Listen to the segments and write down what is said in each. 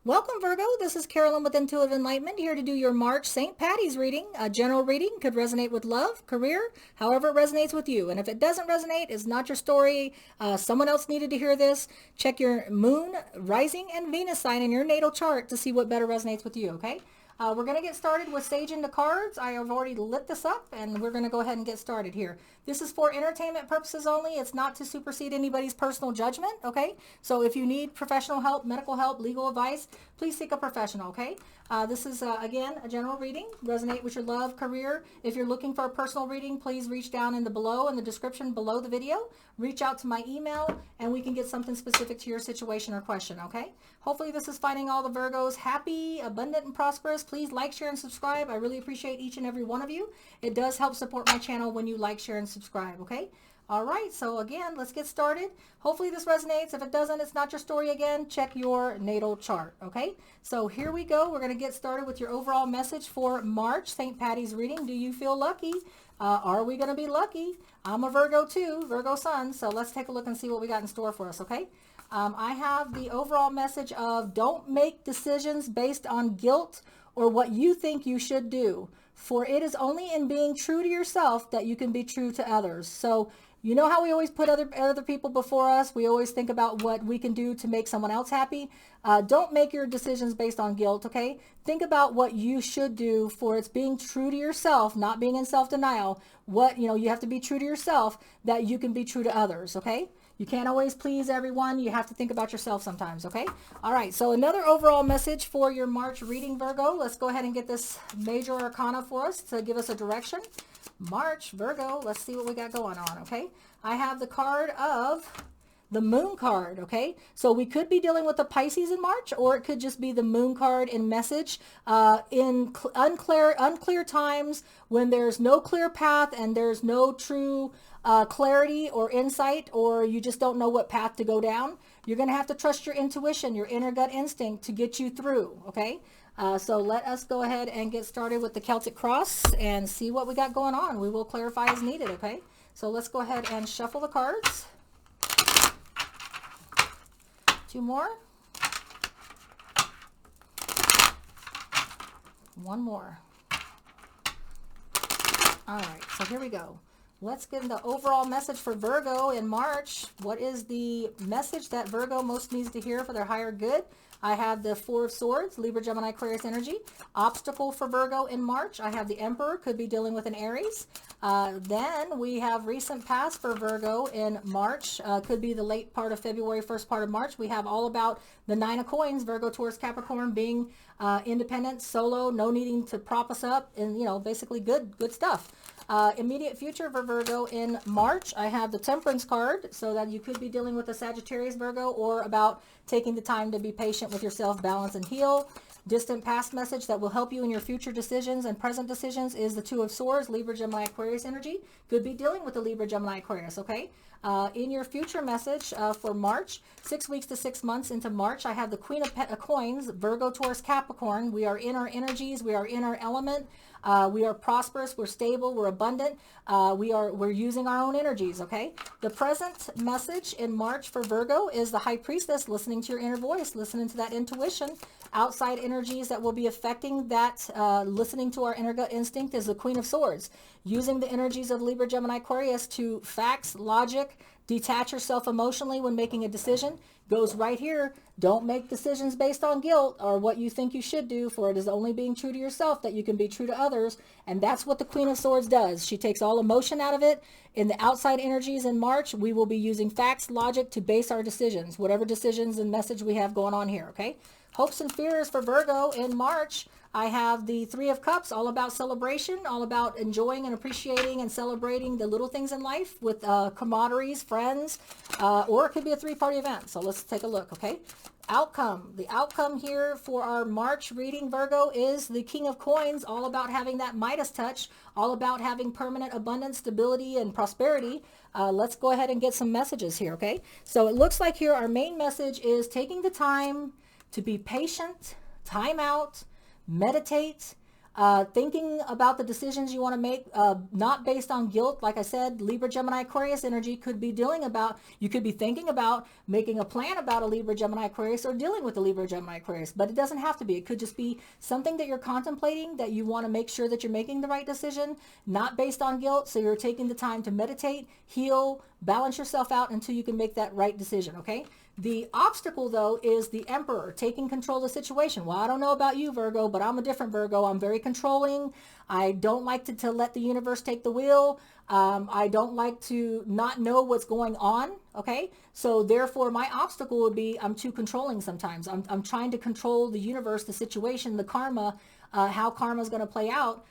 Welcome, Virgo. This is Carolyn with Intuitive Enlightenment, here to do your March St. Patty's reading. A general reading could resonate with love, career, however it resonates with you. And if it doesn't resonate, it's not your story. Someone else needed to hear this. Check your moon, rising, and Venus sign in your natal chart to see what better resonates with you, okay? We're going to get started with Sage into Cards. I have already lit this up, and we're going to go ahead and get started here. This is for entertainment purposes only. It's not to supersede anybody's personal judgment, okay? So if you need professional help, medical help, legal advice, please seek a professional, okay? This is, again, a general reading. Resonate with your love, career. If you're looking for a personal reading, please reach down in the description below the video. Reach out to my email, and we can get something specific to your situation or question, okay? Hopefully this is finding all the Virgos happy, abundant, and prosperous. Please like, share, and subscribe. I really appreciate each and every one of you. It does help support my channel when you like, share, and subscribe, okay? All right, so again, let's get started. Hopefully this resonates. If it doesn't, it's not your story again. Check your natal chart, okay? So here we go. We're going to get started with your overall message for March St. Patty's reading. Do you feel lucky? Are we going to be lucky? I'm a Virgo too, Virgo sun. So let's take a look and see what we got in store for us, okay? I have the overall message of don't make decisions based on guilt or what you think you should do. For it is only in being true to yourself that you can be true to others. So you know how we always put other people before us? We always think about what we can do to make someone else happy. Don't make your decisions based on guilt, okay? Think about what you should do, for it's being true to yourself, not being in self-denial. You have to be true to yourself that you can be true to others, okay? You can't always please everyone. You have to think about yourself sometimes, okay? All right, so another overall message for your March reading, Virgo. Let's go ahead and get this major arcana for us to give us a direction. March, Virgo, let's see what we got going on, okay? I have the card of the moon card, okay? So we could be dealing with the Pisces in March, or it could just be the moon card in message in unclear times when there's no clear path and there's no true clarity or insight, or you just don't know what path to go down. You're going to have to trust your intuition, your inner gut instinct to get you through, okay? So let us go ahead and get started with the Celtic cross and see what we got going on. We will clarify as needed, okay? So let's go ahead and shuffle the cards. Two more. One more. All right, so here we go. Let's get the overall message for Virgo in March. What is the message that Virgo most needs to hear for their higher good? I have the Four of Swords, Libra, Gemini, Aquarius energy. Obstacle for Virgo in March. I have the Emperor, could be dealing with an Aries. Then we have recent past for Virgo in March. Could be the late part of February, first part of March. We have all about the Nine of Coins, Virgo, Taurus, Capricorn, being independent, solo, no needing to prop us up, and basically good stuff. Immediate future for Virgo in March, I have the Temperance card, so that you could be dealing with a Sagittarius Virgo, or about taking the time to be patient with yourself, balance, and heal. Distant past message that will help you in your future decisions and present decisions is the Two of Swords, Libra, Gemini, Aquarius energy. Could be dealing with the Libra, Gemini, Aquarius, okay? In your future message for March, 6 weeks to 6 months into March, I have the Queen of Coins, Virgo, Taurus, Capricorn. We are in our energies. We are in our element. We are prosperous. We're stable. We're abundant. We're using our own energies, okay? The present message in March for Virgo is the High Priestess, listening to your inner voice, listening to that intuition. Outside energies that will be affecting that, listening to our inner gut instinct, is the Queen of Swords. Using the energies of Libra, Gemini, Aquarius to facts, logic, detach yourself emotionally when making a decision. Goes right here. Don't make decisions based on guilt or what you think you should do, for it is only being true to yourself that you can be true to others. And that's what the Queen of Swords does. She takes all emotion out of it. In the outside energies in March, we will be using facts, logic to base our decisions, whatever decisions and message we have going on here, okay? Hopes and fears for Virgo in March. I have the Three of Cups, all about celebration, all about enjoying and appreciating and celebrating the little things in life with camaraderies, friends, or it could be a three-party event. So let's take a look, okay? Outcome. The outcome here for our March reading, Virgo, is the King of Coins, all about having that Midas touch, all about having permanent abundance, stability, and prosperity. Let's go ahead and get some messages here, okay? So it looks like here our main message is taking the time to be patient, time out, meditate, Thinking about the decisions you want to make, not based on guilt. Like I said, Libra, Gemini, Aquarius energy could be you could be thinking about making a plan about a Libra, Gemini, Aquarius, or dealing with a Libra, Gemini, Aquarius, but it doesn't have to be. It could just be something that you're contemplating, that you want to make sure that you're making the right decision, not based on guilt. So you're taking the time to meditate, heal, balance yourself out until you can make that right decision, okay? The obstacle, though, is the Emperor taking control of the situation. Well, I don't know about you, Virgo, but I'm a different Virgo. I'm very controlling. I don't like to let the universe take the wheel. I don't like to not know what's going on, okay? So therefore, my obstacle would be I'm too controlling sometimes. I'm trying to control the universe, the situation, the karma, how karma is going to play out.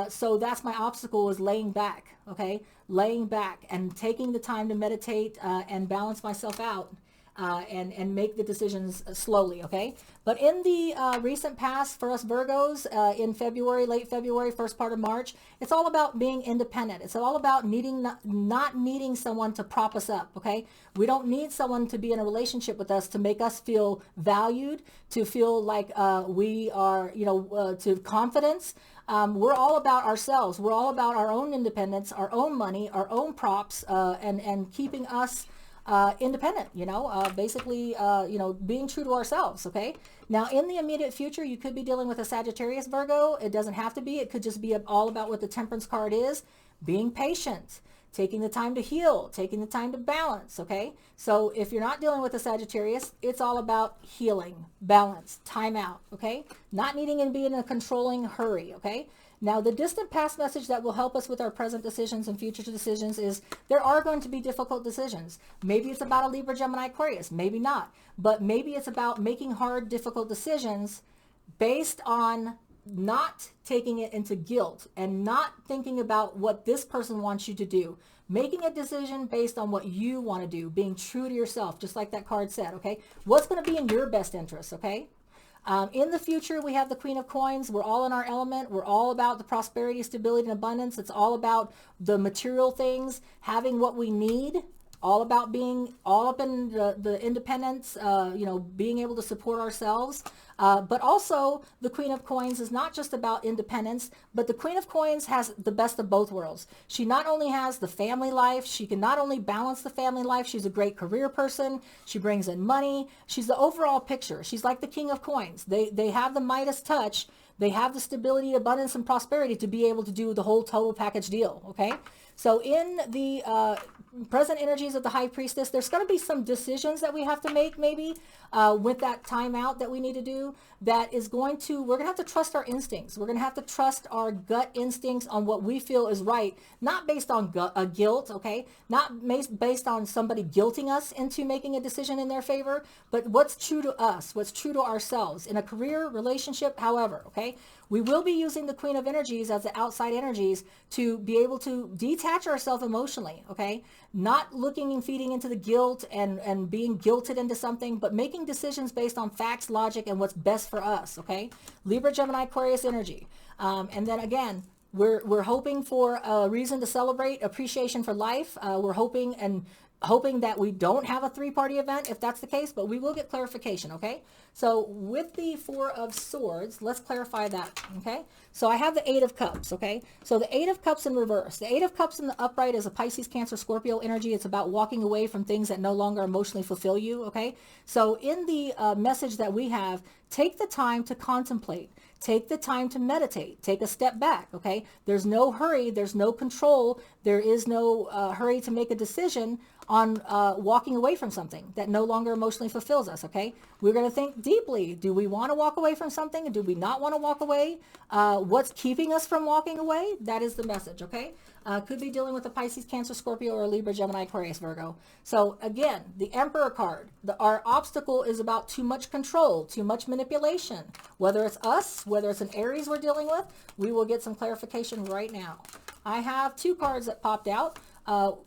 So that's my obstacle, is laying back, okay? Laying back and taking the time to meditate and balance myself out. And make the decisions slowly, okay? But in the recent past, for us Virgos, in February, late February, first part of March, it's all about being independent. It's all about not needing someone to prop us up, okay? We don't need someone to be in a relationship with us to make us feel valued, to feel like we are, to confidence. We're all about ourselves. We're all about our own independence, our own money, our own props, and keeping us independent, basically, being true to ourselves, okay? Now, in the immediate future, you could be dealing with a Sagittarius, Virgo. It doesn't have to be. It could just be all about what the Temperance card is, being patient, taking the time to heal, taking the time to balance, okay? So if you're not dealing with a Sagittarius, it's all about healing, balance, time out, okay? Not needing to be in a controlling hurry, okay? Now, the distant past message that will help us with our present decisions and future decisions is there are going to be difficult decisions. Maybe it's about a Libra, Gemini, Aquarius. Maybe not. But maybe it's about making hard, difficult decisions based on not taking it into guilt and not thinking about what this person wants you to do. Making a decision based on what you want to do, being true to yourself, just like that card said, okay? What's going to be in your best interest, okay? In the future, we have the Queen of Coins. We're all in our element. We're all about the prosperity, stability, and abundance. It's all about the material things, having what we need, all about being all up in the independence, being able to support ourselves. But also, the Queen of Coins is not just about independence, but the Queen of Coins has the best of both worlds. She not only has the family life, she can not only balance the family life, she's a great career person, she brings in money, she's the overall picture. She's like the King of Coins. They have the Midas touch, they have the stability, abundance, and prosperity to be able to do the whole total package deal, okay? So in the present energies of the High Priestess, there's going to be some decisions that we have to make maybe with that time out that we need to do that is we're going to have to trust our instincts. We're going to have to trust our gut instincts on what we feel is right, not based on guilt, okay? Not based on somebody guilting us into making a decision in their favor, but what's true to us, what's true to ourselves in a career, relationship, however, okay? We will be using the Queen of Energies as the outside energies to be able to detach ourselves emotionally, okay? Not looking and feeding into the guilt and being guilted into something, but making decisions based on facts, logic, and what's best for us, okay? Libra, Gemini, Aquarius energy. And then again, we're hoping for a reason to celebrate, appreciation for life. We're hoping that we don't have a three-party event if that's the case, but we will get clarification, okay? So with the Four of Swords, let's clarify that, okay? So I have the Eight of Cups, okay? So the Eight of Cups in reverse. The Eight of Cups in the upright is a Pisces, Cancer, Scorpio energy. It's about walking away from things that no longer emotionally fulfill you, okay? So in the message that we have, take the time to contemplate. Take the time to meditate. Take a step back, okay? There's no hurry. There's no control. There is no hurry to make a decision on walking away from something that no longer emotionally fulfills us, okay? We're going to think deeply. Do we want to walk away from something? Do we not want to walk away? What's keeping us from walking away? That is the message, okay? Could be dealing with a Pisces, Cancer, Scorpio, or a Libra, Gemini, Aquarius, Virgo. So again, the Emperor card. Our obstacle is about too much control, too much manipulation. Whether it's us, whether it's an Aries we're dealing with, we will get some clarification right now. I have two cards that popped out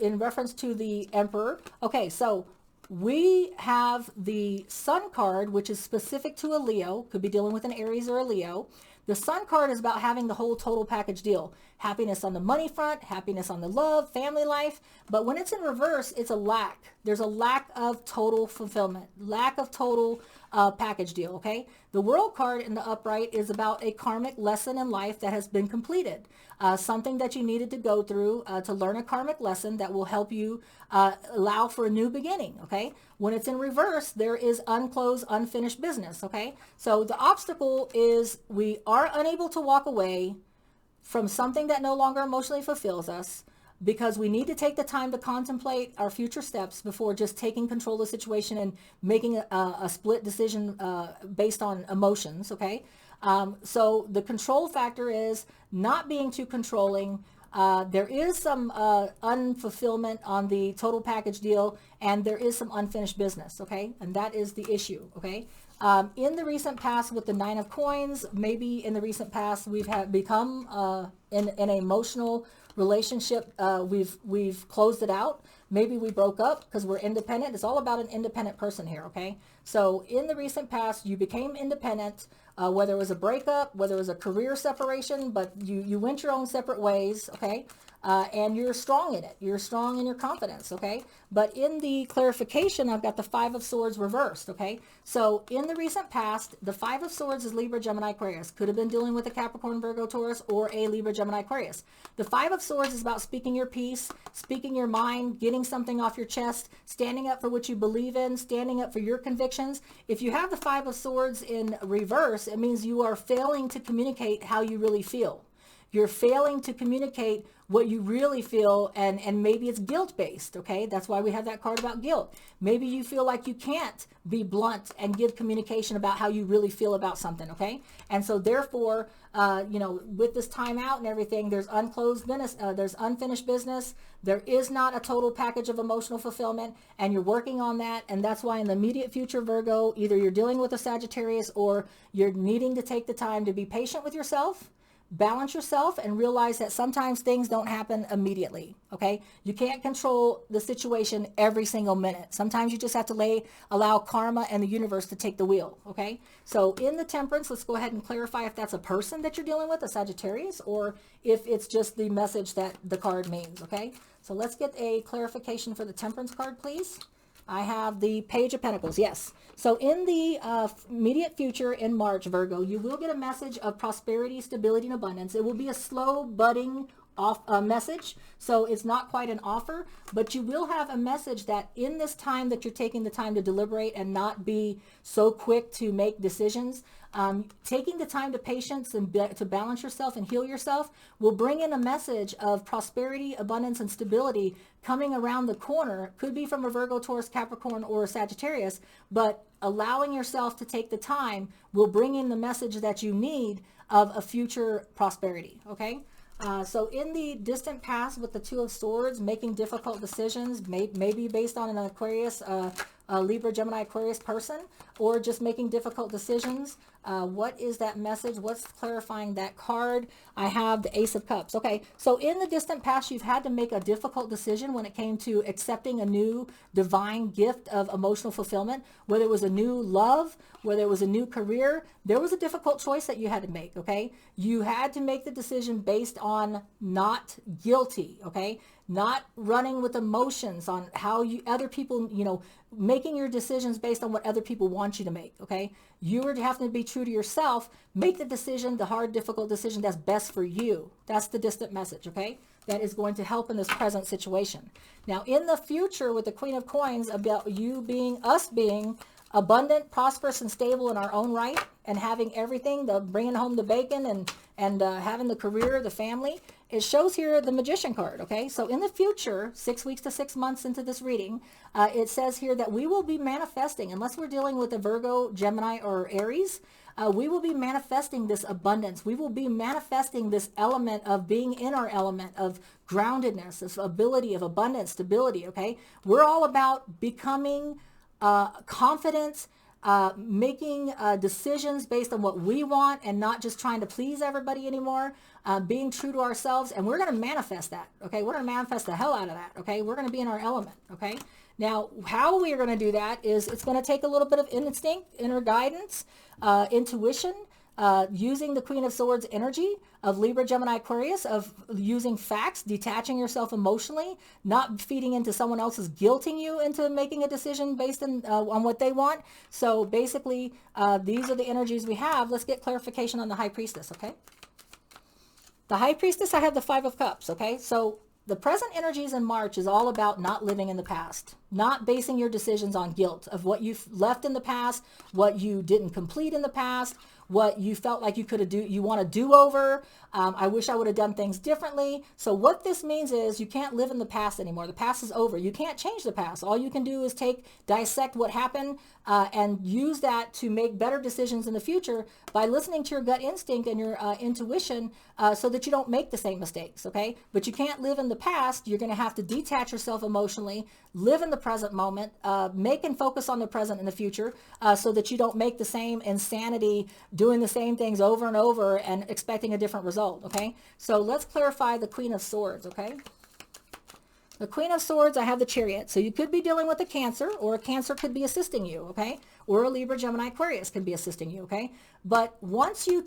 in reference to the Emperor. Okay, so we have the Sun card, which is specific to a Leo. Could be dealing with an Aries or a Leo. The Sun card is about having the whole total package deal. Happiness on the money front, happiness on the love, family life. But when it's in reverse, it's a lack. There's a lack of total fulfillment, lack of total package deal, okay? The World card in the upright is about a karmic lesson in life that has been completed. Something that you needed to go through to learn a karmic lesson that will help you allow for a new beginning, okay? When it's in reverse, there is unclosed, unfinished business, okay? So the obstacle is we are unable to walk away from something that no longer emotionally fulfills us, because we need to take the time to contemplate our future steps before just taking control of the situation and making a split decision based on emotions, okay? So the control factor is not being too controlling. There is some unfulfillment on the total package deal, and there is some unfinished business, okay? And that is the issue, okay? In the recent past with the Nine of Coins, maybe in the recent past we've become in an emotional relationship, we've closed it out. Maybe we broke up because we're independent. It's all about an independent person here, okay? So in the recent past, you became independent, whether it was a breakup, whether it was a career separation, but you went your own separate ways, okay? And you're strong in it. You're strong in your confidence, okay? But in the clarification, I've got the Five of Swords reversed, okay? So in the recent past, the Five of Swords is Libra, Gemini, Aquarius. Could have been dealing with a Capricorn, Virgo, Taurus, or a Libra, Gemini, Aquarius. The Five of Swords is about speaking your piece, speaking your mind, getting something off your chest, standing up for what you believe in, standing up for your convictions. If you have the Five of Swords in reverse, it means you are failing to communicate how you really feel. You're failing to communicate what you really feel, and maybe it's guilt-based, okay? That's why we have that card about guilt. Maybe you feel like you can't be blunt and give communication about how you really feel about something, okay? And so therefore, with this time out and everything, there's unclosed business, there's unfinished business. There is not a total package of emotional fulfillment, and you're working on that. And that's why in the immediate future, Virgo, either you're dealing with a Sagittarius or you're needing to take the time to be patient with yourself, balance yourself, and realize that sometimes things don't happen immediately, okay? You can't control the situation every single minute. Sometimes you just have to allow karma and the universe to take the wheel, okay? So in the Temperance, let's go ahead and clarify if that's a person that you're dealing with, a Sagittarius, or if it's just the message that the card means, okay? So let's get a clarification for the Temperance card, please. I have the Page of Pentacles, yes. So in the immediate future in March, Virgo, you will get a message of prosperity, stability, and abundance. It will be a slow budding message, so it's not quite an offer, but you will have a message that in this time that you're taking the time to deliberate and not be so quick to make decisions, taking the time to patience and to balance yourself and heal yourself will bring in a message of prosperity, abundance, and stability coming around the corner. Could be from a Virgo, Taurus, Capricorn, or a Sagittarius, but allowing yourself to take the time will bring in the message that you need of a future prosperity, okay? So in the distant past with the Two of Swords, making difficult decisions, maybe based on an Aquarius, Libra, Gemini, Aquarius person, or just making difficult decisions. What is that message? What's clarifying that card? I have the Ace of Cups. Okay, so in the distant past, you've had to make a difficult decision when it came to accepting a new divine gift of emotional fulfillment, whether it was a new love, whether it was a new career. There was a difficult choice that you had to make, okay? You had to make the decision based on not guilty, okay? Not running with emotions on how other people, making your decisions based on what other people want you to make, okay? You are having to be true to yourself. Make the decision, the hard, difficult decision that's best for you. That's the distant message, okay? That is going to help in this present situation. Now, in the future with the Queen of Coins, about us being abundant, prosperous, and stable in our own right, and having everything, bringing home the bacon and having the career, the family. It shows here the Magician card, okay? So in the future, 6 weeks to 6 months into this reading, it says here that we will be manifesting, unless we're dealing with a Virgo, Gemini, or Aries, we will be manifesting this abundance. We will be manifesting this element of being in our element of groundedness, this ability of abundance, stability, okay? We're all about becoming confident, making decisions based on what we want and not just trying to please everybody anymore, being true to ourselves. And we're going to manifest that, okay? We're going to manifest the hell out of that, okay? We're going to be in our element, okay? Now, how we are going to do that is it's going to take a little bit of instinct, inner guidance, intuition, using the Queen of Swords energy of Libra, Gemini, Aquarius, of using facts, detaching yourself emotionally, not feeding into someone else's guilting you into making a decision based on what they want. So basically, these are the energies we have. Let's get clarification on the High Priestess, okay? The High Priestess, I have the Five of Cups, okay? So the present energies in March is all about not living in the past, not basing your decisions on guilt of what you've left in the past, what you didn't complete in the past, what you felt like you want to do over. I wish I would have done things differently. So what this means is you can't live in the past anymore. The past is over. You can't change the past. All you can do is dissect what happened and use that to make better decisions in the future by listening to your gut instinct and your intuition so that you don't make the same mistakes, okay? But you can't live in the past. You're going to have to detach yourself emotionally, live in the present moment, make and focus on the present and the future so that you don't make the same insanity doing the same things over and over and expecting a different result, okay? So let's clarify the Queen of Swords, okay? The Queen of Swords, I have the Chariot. So you could be dealing with a Cancer, or a Cancer could be assisting you, okay? Or a Libra, Gemini, Aquarius could be assisting you, okay? But once you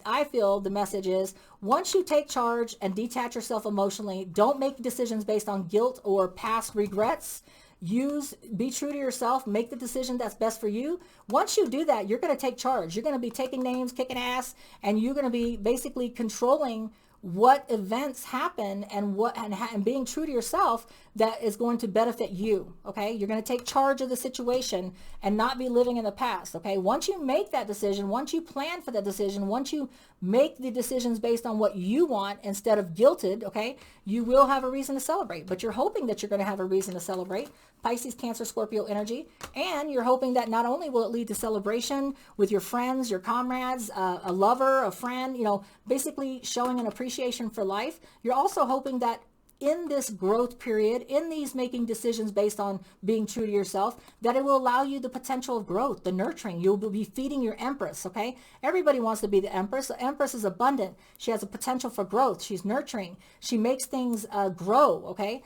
I feel the message is, once you take charge and detach yourself emotionally, don't make decisions based on guilt or past regrets. Be true to yourself, make the decision that's best for you. Once you do that, you're going to take charge. You're going to be taking names, kicking ass, and you're going to be basically controlling what events happen and being true to yourself that is going to benefit you, okay? You're going to take charge of the situation and not be living in the past, okay? Once you make that decision, once you plan for that decision, once you make the decisions based on what you want instead of guilted, okay, you will have a reason to celebrate. But you're hoping that you're going to have a reason to celebrate. Pisces, Cancer, Scorpio energy. And you're hoping that not only will it lead to celebration with your friends, your comrades, a lover, a friend, basically showing an appreciation for life. You're also hoping that in this growth period, in these making decisions based on being true to yourself, that it will allow you the potential of growth, the nurturing. You'll be feeding your Empress, okay? Everybody wants to be the Empress. The Empress is abundant. She has a potential for growth. She's nurturing. She makes things grow, okay?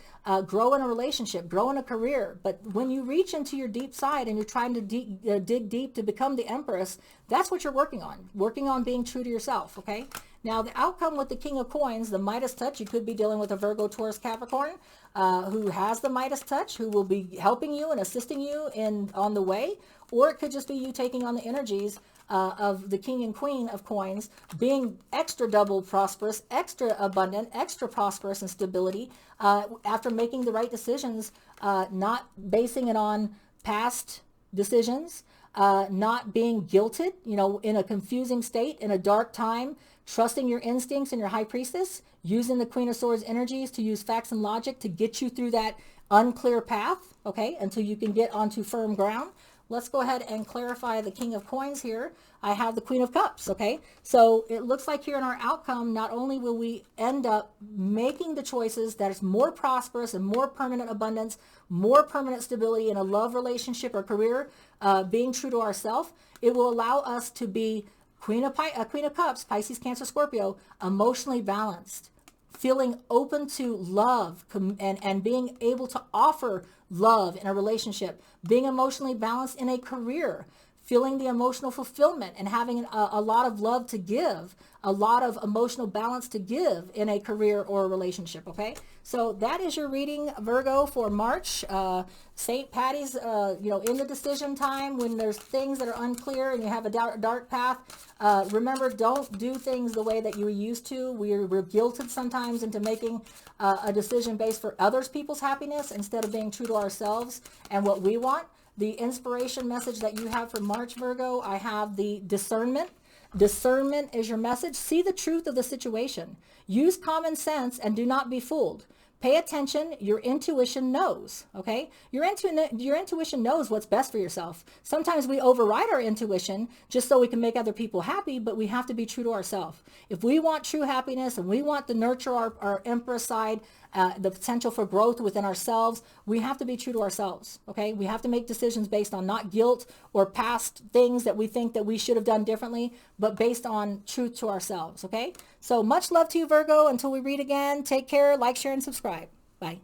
Grow in a relationship, grow in a career. But when you reach into your deep side and you're trying to dig deep to become the Empress, that's what you're working on being true to yourself, okay? Now, the outcome with the King of Coins, the Midas touch, you could be dealing with a Virgo, Taurus, Capricorn, who has the Midas touch, who will be helping you and assisting you on the way. Or it could just be you taking on the energies of the King and Queen of Coins, being extra double prosperous, extra abundant, extra prosperous in stability, after making the right decisions, not basing it on past decisions, not being guilted, in a confusing state, in a dark time, trusting your instincts and your High Priestess, using the Queen of Swords energies to use facts and logic to get you through that unclear path, okay, until you can get onto firm ground. Let's go ahead and clarify the King of Coins here. I have the Queen of Cups, okay? So it looks like here in our outcome, not only will we end up making the choices that is more prosperous and more permanent abundance, more permanent stability in a love relationship or career, being true to ourselves, it will allow us to be Queen of Cups, Pisces, Cancer, Scorpio, emotionally balanced, feeling open to love and being able to offer love in a relationship, being emotionally balanced in a career, feeling the emotional fulfillment and having a lot of love to give, a lot of emotional balance to give in a career or a relationship, okay? So that is your reading, Virgo, for March. St. Patty's, in the decision time when there's things that are unclear and you have a dark path, remember, don't do things the way that you were used to. We're guilted sometimes into making a decision based for others people's happiness instead of being true to ourselves and what we want. The inspiration message that you have for March, Virgo, I have the discernment. Discernment is your message. See the truth of the situation. Use common sense and do not be fooled. Pay attention. Your intuition knows, okay? Your intuition knows what's best for yourself. Sometimes we override our intuition just so we can make other people happy, but we have to be true to ourselves. If we want true happiness and we want to nurture our Empress side, the potential for growth within ourselves, we have to be true to ourselves, okay? We have to make decisions based on not guilt or past things that we think that we should have done differently, but based on truth to ourselves, okay? So much love to you, Virgo. Until we read again, take care, like, share, and subscribe. Bye.